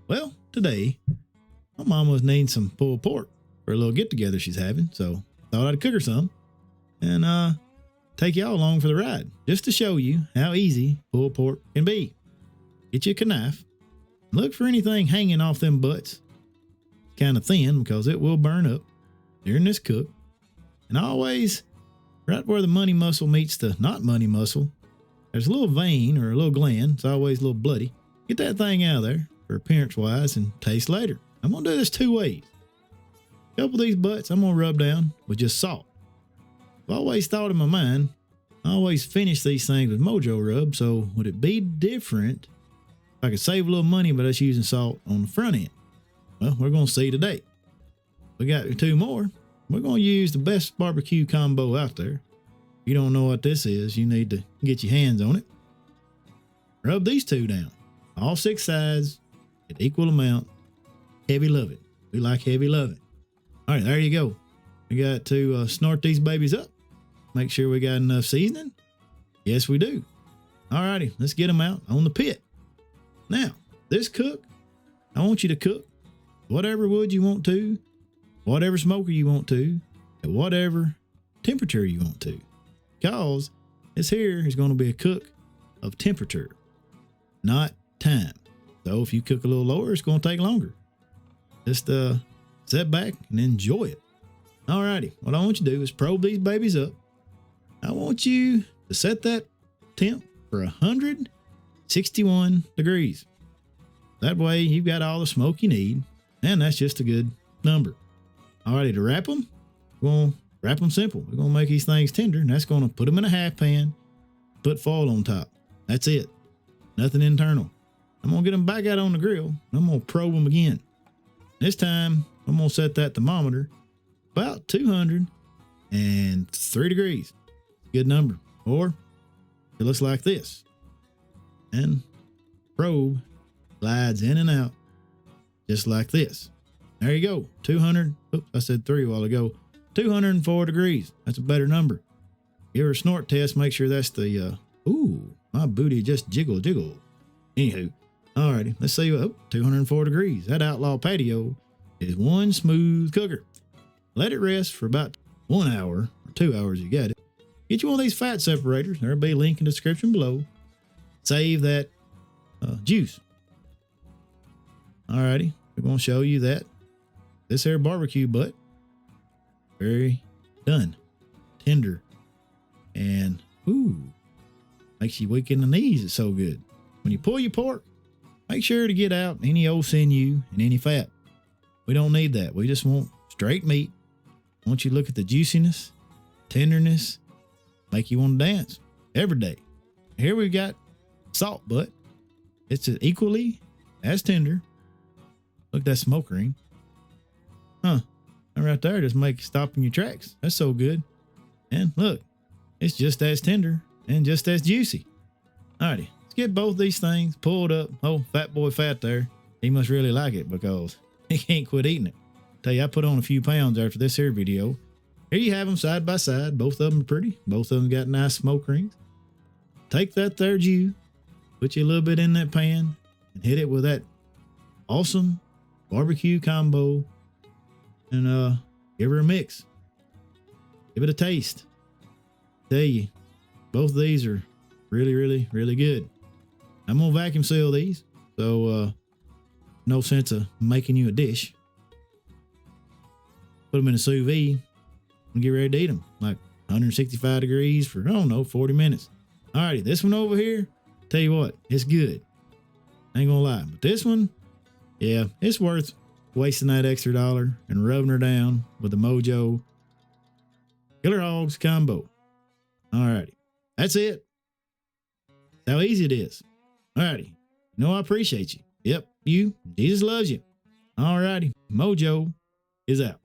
Well, today, my mama was needing some pulled pork for a little get-together she's having, so thought I'd cook her some and take y'all along for the ride, just to show you how easy pulled pork can be. Get you a knife. Look for anything hanging off them butts. Kind of thin because it will burn up during this cook. And always, right where the money muscle meets the not money muscle, there's a little vein or a little gland. It's always a little bloody. Get that thing out of there for appearance wise and taste later. I'm going to do this two ways. A couple of these butts I'm going to rub down with just salt. I've always thought in my mind, I always finish these things with Mojo rub, so would it be different if I could save a little money by just using salt on the front end? Well, we're going to see today. We got two more. We're going to use the best barbecue combo out there. If you don't know what this is, you need to get your hands on it. Rub these two down. All six sides at equal amount. Heavy loving. We like heavy loving. All right, there you go. We got to snort these babies up. Make sure we got enough seasoning. Yes, we do. All righty, let's get them out on the pit. Now, this cook, I want you to cook whatever wood you want to, whatever smoker you want to, at whatever temperature you want to. Because this here is going to be a cook of temperature, not time. So if you cook a little lower, it's going to take longer. Just sit back and enjoy it. All righty, what I want you to do is probe these babies up. I want you to set that temp for 161 degrees. That way you've got all the smoke you need, and that's just a good number. All righty, to wrap them, we're going to wrap them simple. We're going to make these things tender, and that's going to put them in a half pan, put foil on top. That's it. Nothing internal. I'm going to get them back out on the grill, and I'm going to probe them again. This time, I'm going to set that thermometer about 203 degrees. Good number. Or it looks like this. And probe glides in and out just like this. There you go. 200. Oops, I said 3 a while ago. 204 degrees. That's a better number. Give her a snort test. Make sure that's the, ooh, my booty just jiggle. Anywho. Alrighty. Let's see. 204 degrees. That Outlaw Patio is one smooth cooker. Let it rest for about 1 hour or 2 hours. You got it. Get you one of these fat separators. There'll be a link in the description below. Save that juice. Alrighty. We're going to show you that. This here barbecue butt. Very done. Tender. And, ooh, makes you weak in the knees. It's so good. When you pull your pork, make sure to get out any old sinew and any fat. We don't need that. We just want straight meat. I want you to look at the juiciness, tenderness, make you want to dance every day. Here we've got salt butt. It's equally as tender. Look at that smoke ring. Huh. And right there just make stop in your tracks. That's so good. And look, it's just as tender and just as juicy. Alrighty, let's get both these things pulled up. Oh, fat boy fat there. He must really like it because he can't quit eating it. Tell you, I put on a few pounds after this here video. Here you have them side by side. Both of them are pretty. Both of them got nice smoke rings. Take that there Jew, put you a little bit in that pan, and hit it with that awesome barbecue combo, and give her a mix. Give it a taste. Tell you, both of these are really good. I'm gonna vacuum seal these, so no sense of making you a dish. Put them in a sous vide and get ready to eat them. Like 165 degrees for, I don't know, 40 minutes. Alrighty, this one over here, tell you what, it's good. I ain't gonna lie. But this one, yeah, it's worth wasting that extra $1 and rubbing her down with the Mojo Killer Hogs combo. Alrighty, that's it. That's how easy it is. Alrighty, you know I appreciate you. Yep, you. Jesus loves you. Alrighty, Mojo is out.